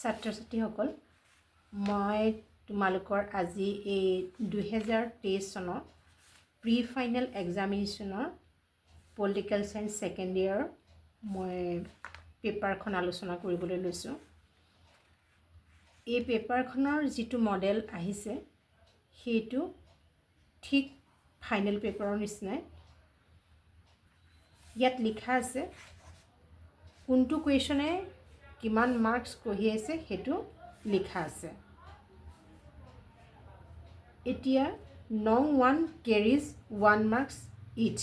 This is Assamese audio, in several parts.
ছাত্ৰ ছাত্ৰীসকল, মই তোমালোকৰ আজি এই 2023 চনৰ প্ৰি ফাইনেল এক্সামিনেশ্যনৰ পলিটিকেল সায়েন্স সেকেন্ড ইয়াৰ মই পেপাৰখন আলোচনা কৰিবলৈ লৈছোঁ। এই পেপাৰখনৰ যিটো মডেল আহিছে সেইটো ঠিক ফাইনেল পেপাৰৰ নিচিনাই। ইয়াত লিখা আছে কোনটো কুৱেশ্যনে কিমান মাৰ্কছ কঢ়িয়াইছে সেইটো লিখা আছে। এতিয়া নং 1 কেৰিজ 1 মাৰ্কছ ইচ,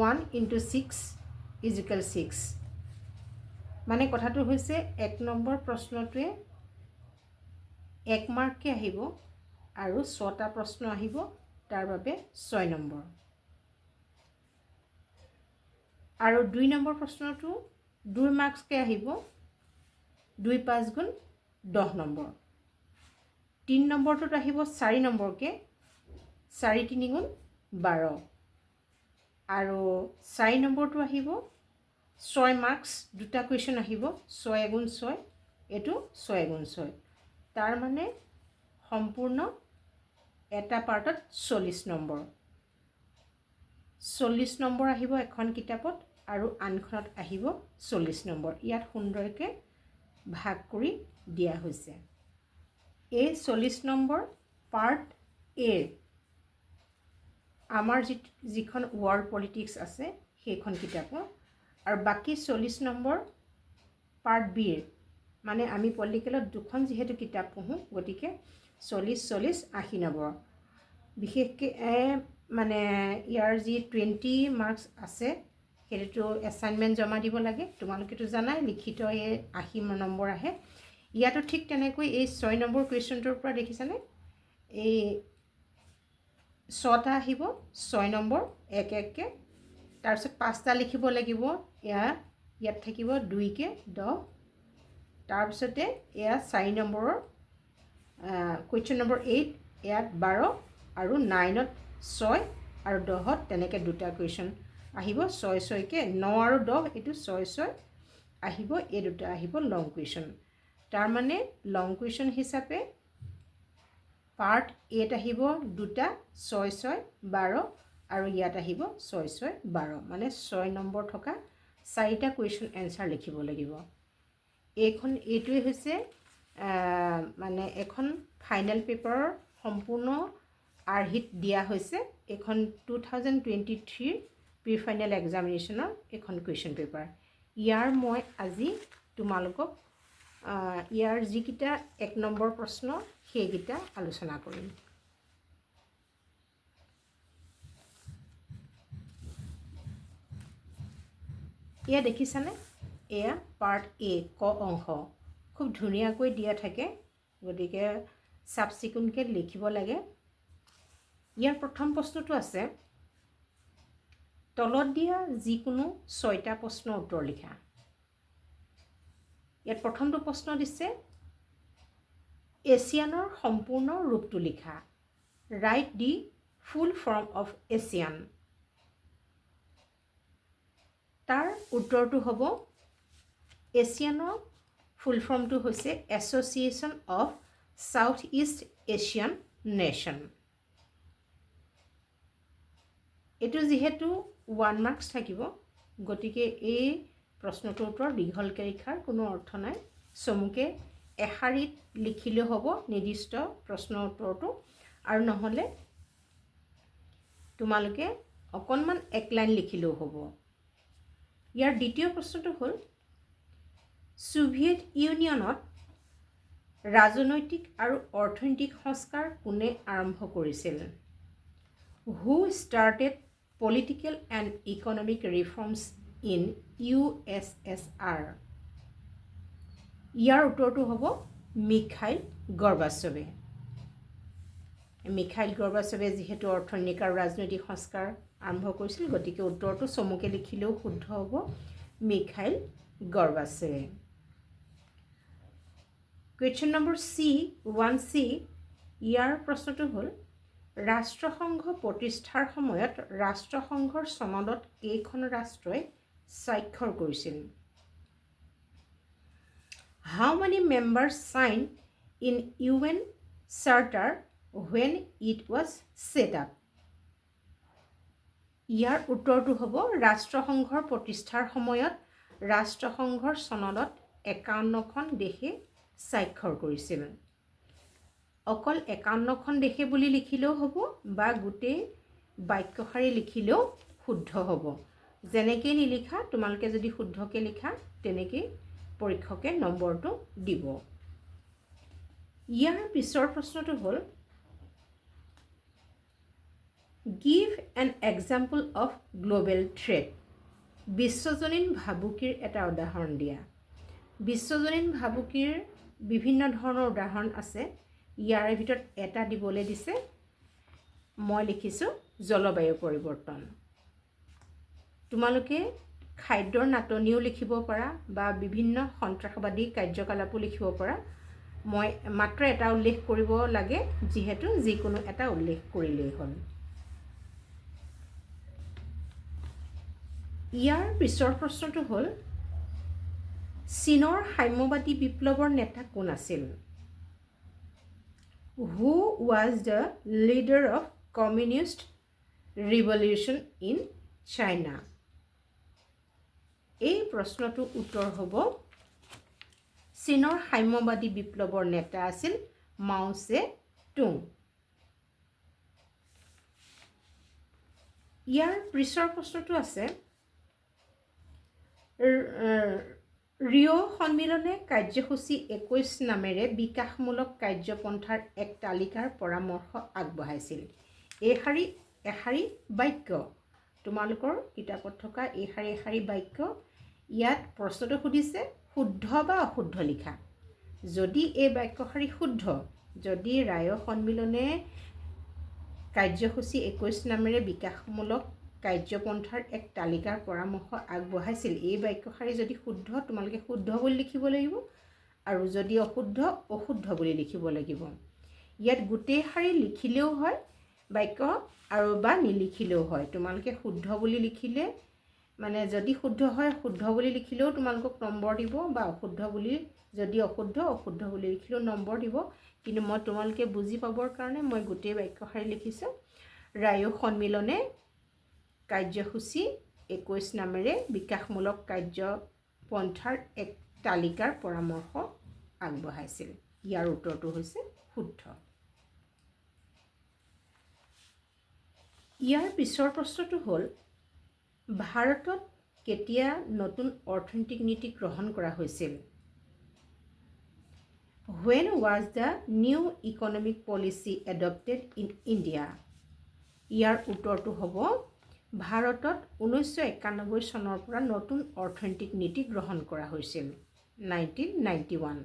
1 × 6 = 6। মানে কথাটো হৈছে 1 নম্বৰ প্ৰশ্নটোৱে 1 মাৰ্ককৈ আহিব আৰু 6টা প্ৰশ্ন আহিব, তাৰ বাবে 6 নম্বৰ। আৰু 2 নম্বৰ প্ৰশ্নটো 2 মাৰ্কছকৈ আহিব, 2 × 5 = 10 নম্বৰ। 3 নম্বৰটোত আহিব 4 নম্বৰকৈ, 4 × 3 = 12। আৰু 4 নম্বৰটো আহিব 6 মাৰ্কছ, দুটা কুৱেশ্যন আহিব, 6 × 6, এইটো 6 × 6। তাৰ মানে সম্পূৰ্ণ এটা পাৰ্টত 40 নম্বৰ। 40 নম্বৰ আহিব এখন কিতাপত আৰু আনখনত আহিব 40 নম্বৰ। ইয়াত সুন্দৰকৈ ভাগ কৰি দিয়া হৈছে। এই 40 নম্বৰ পাৰ্ট এৰ আমাৰ যিখন ৱৰ্ল্ড পলিটিক্স আছে সেইখন কিতাপৰ, আৰু বাকী 40 নম্বৰ পাৰ্ট বিৰ, মানে আমি পলিটিকেলত দুখন যিহেতু কিতাপ পঢ়োঁ গতিকে 40, 80 নম্বৰ। বিশেষকৈ মানে ইয়াৰ যি 20 মাৰ্কছ আছে সেইটোতো এছাইনমেণ্ট জমা দিব লাগে, তোমালোকেতো জানাই লিখিত এই 80 নম্বৰ আহে। ইয়াতো ঠিক তেনেকৈ এই 6 নম্বৰ কুৱেশ্যনটোৰ পৰা দেখিছানে, এই 6টা আহিব, 6 নম্বৰ 1 1কৈ, তাৰপিছত 5টা লিখিব লাগিব, ইয়াত থাকিব 2 কৈ 10। তাৰপিছতে এয়া 4 নম্বৰৰ কুৱেশ্যন নম্বৰ 8, ইয়াত 12, আৰু 9ত 6 আৰু 10ত তেনেকৈ দুটা কুৱেশ্যন আহিব, 6 6কৈ, 9 আৰু 10, এইটো 6 6 আহিব, এই দুটা আহিব লং কুৱেশ্যন। তাৰমানে লং কুৱেশ্যন হিচাপে পাৰ্ট এত আহিব দুটা, 6 6 12, আৰু ইয়াত আহিব 6 6 12, মানে 6 নম্বৰ থকা 4টা কুৱেশ্যন এনচাৰ লিখিব লাগিব। এইটোৱে হৈছে মানে এখন ফাইনেল পেপাৰৰ সম্পূৰ্ণ আৰ্হিত দিয়া হৈছে। এইখন 2023 প্ৰি ফাইনেল এক্সামিনেশ্যনৰ এখন কুৱেশ্যন পেপাৰ। ইয়াৰ মই আজি তোমালোকক ইয়াৰ যিকেইটা 1 নম্বৰ প্ৰশ্ন সেইকেইটা আলোচনা কৰিম। এয়া দেখিছানে, এয়া পাৰ্ট এ, ক অংশ, খুব ধুনীয়াকৈ দিয়া থাকে, গতিকে চাফ চিকুণকৈ লিখিব লাগে। ইয়াৰ প্ৰথম প্ৰশ্নটো আছে, তলত দিয়া যিকোনো 6টা প্ৰশ্নৰ উত্তৰ লিখা। ইয়াত প্ৰথমটো প্ৰশ্ন দিছে এছিয়ানৰ সম্পূৰ্ণ ৰূপটো লিখা। Right the full form of Asian. তাৰ উত্তৰটো হ'ব, এছিয়ানৰ ফুল ফৰ্মটো হৈছে association of south east Asian nation. এইটো যিহেতু 1 মাৰ্কছ থাকিব, গতিকে এই প্ৰশ্নটোৰ উত্তৰ দীঘলকৈ লিখাৰ কোনো অৰ্থ নাই, চমুকৈ এশাৰীত লিখিলেও হ'ব নিৰ্দিষ্ট প্ৰশ্নৰ উত্তৰটো, আৰু নহ'লে তোমালোকে অকণমান 1 লাইন লিখিলেও হ'ব। ইয়াৰ দ্বিতীয় প্ৰশ্নটো হ'ল, ছোভিয়েট ইউনিয়নত ৰাজনৈতিক আৰু অৰ্থনৈতিক সংস্কাৰ কোনে আৰম্ভ কৰিছিল? Who started political and economic reforms in USSR? ইয়াৰ উত্তৰটো হ'ব মিখাইল গৰ্বাচভে। মিখাইল গৰ্বাচভে যিহেতু অৰ্থনৈতিক আৰু ৰাজনৈতিক সংস্কাৰ আৰম্ভ কৰিছিল, গতিকে উত্তৰটো চমুকৈ লিখিলেও শুদ্ধ হ'ব, মিখাইল গৰ্বাচভে। কুৱেশ্যন নম্বৰ 1C, ইয়াৰ প্ৰশ্নটো হ'ল, ৰাষ্ট্ৰসংঘ প্ৰতিষ্ঠাৰ সময়ত ৰাষ্ট্ৰসংঘৰ চনদত কেইখন ৰাষ্ট্ৰই স্বাক্ষৰ কৰিছিল? How many members signed in UN Charter when it was set up? ইয়াৰ উত্তৰটো হ'ব ৰাষ্ট্ৰসংঘৰ প্ৰতিষ্ঠাৰ সময়ত ৰাষ্ট্ৰসংঘৰ চনদত 51খন দেশে স্বাক্ষৰ কৰিছিল। অকল 51খন দেশে বুলি লিখিলেও হ'ব বা গোটেই বাক্যশাৰী লিখিলেও শুদ্ধ হ'ব। যেনেকৈ নিলিখা তোমালোকে যদি শুদ্ধকৈ লিখা তেনেকৈ পৰীক্ষকে নম্বৰটো দিব। ইয়াৰ পিছৰ প্ৰশ্নটো হ'ল Give an example of global threat. বিশ্বজনীন ভাবুকিৰ এটা উদাহৰণ দিয়া। বিশ্বজনীন ভাবুকিৰ বিভিন্ন ধৰণৰ উদাহৰণ আছে। ইয়াৰে ভিতৰত এটা দিবলৈ দিছে। মই লিখিছোঁ জলবায়ু পৰিৱৰ্তন। তোমালোকে খাদ্যৰ নাটনিও লিখিব পাৰা বা বিভিন্ন সন্ত্ৰাসবাদী কাৰ্যকলাপো লিখিব পাৰা। মই মাত্ৰ এটা উল্লেখ কৰিব লাগে, যিহেতু যিকোনো এটা উল্লেখ কৰিলেই হ'ল। ইয়াৰ পিছৰ প্ৰশ্নটো হ'ল চীনৰ সাম্যবাদী বিপ্লৱৰ নেতা কোন আছিল? Who was the leader of communist revolution in China? এই প্ৰশ্নটোৰ উত্তৰ হ'ব চীনৰ সাম্যবাদী বিপ্লৱৰ নেতা আছিল মাও জে তুং। ইয়াৰ পিছৰ প্ৰশ্নটো আছে ৰিঅ' সন্মিলনে কাৰ্যসূচী 21 নামেৰে বিকাশমূলক কাৰ্যপন্থাৰ এক তালিকাৰ পৰামৰ্শ আগবঢ়াইছিল। এশাৰী বাক্য তোমালোকৰ কিতাপত থকা এশাৰী বাক্য। ইয়াত প্ৰশ্নটো সুধিছে শুদ্ধ বা অশুদ্ধ লিখা। যদি এই বাক্যশাৰী শুদ্ধ, যদি ৰিঅ' সন্মিলনে কাৰ্যসূচী 21 নামেৰে বিকাশমূলক কাৰ্যপন্থাৰ এক তালিকাৰ পৰামৰ্শ আগবঢ়াইছিল, এই বাক্যশাৰী যদি শুদ্ধ তোমালোকে শুদ্ধ বুলি লিখিব লাগিব, আৰু যদি অশুদ্ধ বুলি লিখিব লাগিব। ইয়াত গোটেই শাৰী লিখিলেও হয় বাক্য আৰু বা নিলিখিলেও হয়। তোমালোকে শুদ্ধ বুলি লিখিলে মানে যদি শুদ্ধ হয় শুদ্ধ বুলি লিখিলেও তোমালোকক নম্বৰ দিব, বা অশুদ্ধ বুলি যদি অশুদ্ধ বুলি লিখিলেও নম্বৰ দিব। কিন্তু মই তোমালোকে বুজি পাবৰ কাৰণে মই গোটেই বাক্যশাৰী লিখিছোঁ। ৰিঅ' সন্মিলনে কাৰ্যসূচী 21 নামেৰে বিকাশমূলক কাৰ্যপন্থাৰ এক তালিকাৰ পৰামৰ্শ আগবঢ়াইছিল। ইয়াৰ উত্তৰটো হৈছে শুদ্ধ। ইয়াৰ পিছৰ প্ৰশ্নটো হ'ল ভাৰতত কেতিয়া নতুন অৰ্থনৈতিক নীতি গ্ৰহণ কৰা হৈছিল? When was the new economic policy adopted in India? ইয়াৰ উত্তৰটো হ'ব ভাৰতত 1991 চনৰ পৰা নতুন অৰ্থনৈতিক নীতি গ্ৰহণ কৰা হৈছিল 1991।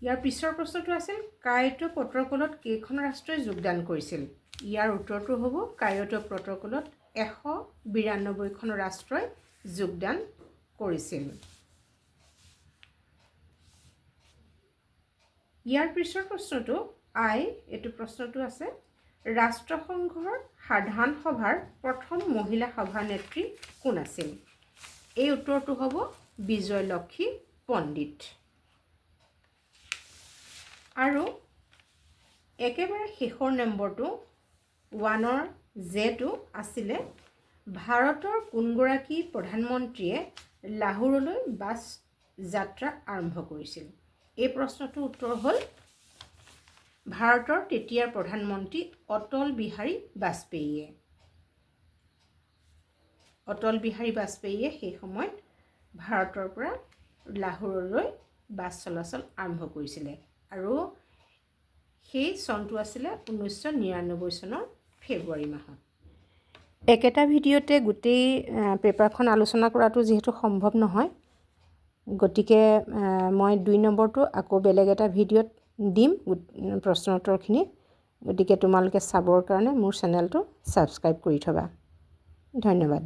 ইয়াৰ পিছৰ প্ৰশ্নটো আছিল কায়োটো প্ৰট'কলত কেইখন ৰাষ্ট্ৰই যোগদান কৰিছিল? ইয়াৰ উত্তৰটো হ'ব কায়োটো প্ৰট'কলত 192খন ৰাষ্ট্ৰই যোগদান কৰিছিল। ইয়াৰ পিছৰ প্ৰশ্নটো এইটো প্ৰশ্নটো আছে ৰাষ্ট্ৰসংঘৰ সাধাৰণ সভাৰ প্ৰথম মহিলা সভানেত্ৰী কোন আছিল? এই উত্তৰটো হ'ব বিজয়লক্ষ্মী পণ্ডিত। আৰু একেবাৰে শেষৰ নম্বৰটো 1ৰ জেটো আছিলে ভাৰতৰ কোনগৰাকী প্ৰধানমন্ত্ৰীয়ে লাহোৰলৈ বাছ যাত্ৰা আৰম্ভ কৰিছিল? এই প্ৰশ্নটোৰ উত্তৰ হ'ল ভাৰতৰ তেতিয়াৰ প্ৰধানমন্ত্ৰী অটল বিহাৰী বাজপেয়ীয়ে। সেই সময়ত ভাৰতৰ পৰা লাহোৰলৈ বাছ চলাচল আৰম্ভ কৰিছিলে, আৰু সেই চনটো আছিলে 1999 চনৰ ফেব্ৰুৱাৰী মাহত। একেটা ভিডিঅ'তে গোটেই পেপাৰখন আলোচনা কৰাটো যিহেতু সম্ভৱ নহয়, গতিকে মই 2 নম্বৰটো আকৌ বেলেগ এটা ভিডিঅ'ত দিম প্ৰশ্ন উত্তৰখিনি। গতিকে তোমালোকে চাবৰ কাৰণে মোৰ চেনেলটো ছাবস্ক্ৰাইব কৰি থবা। ধন্যবাদ।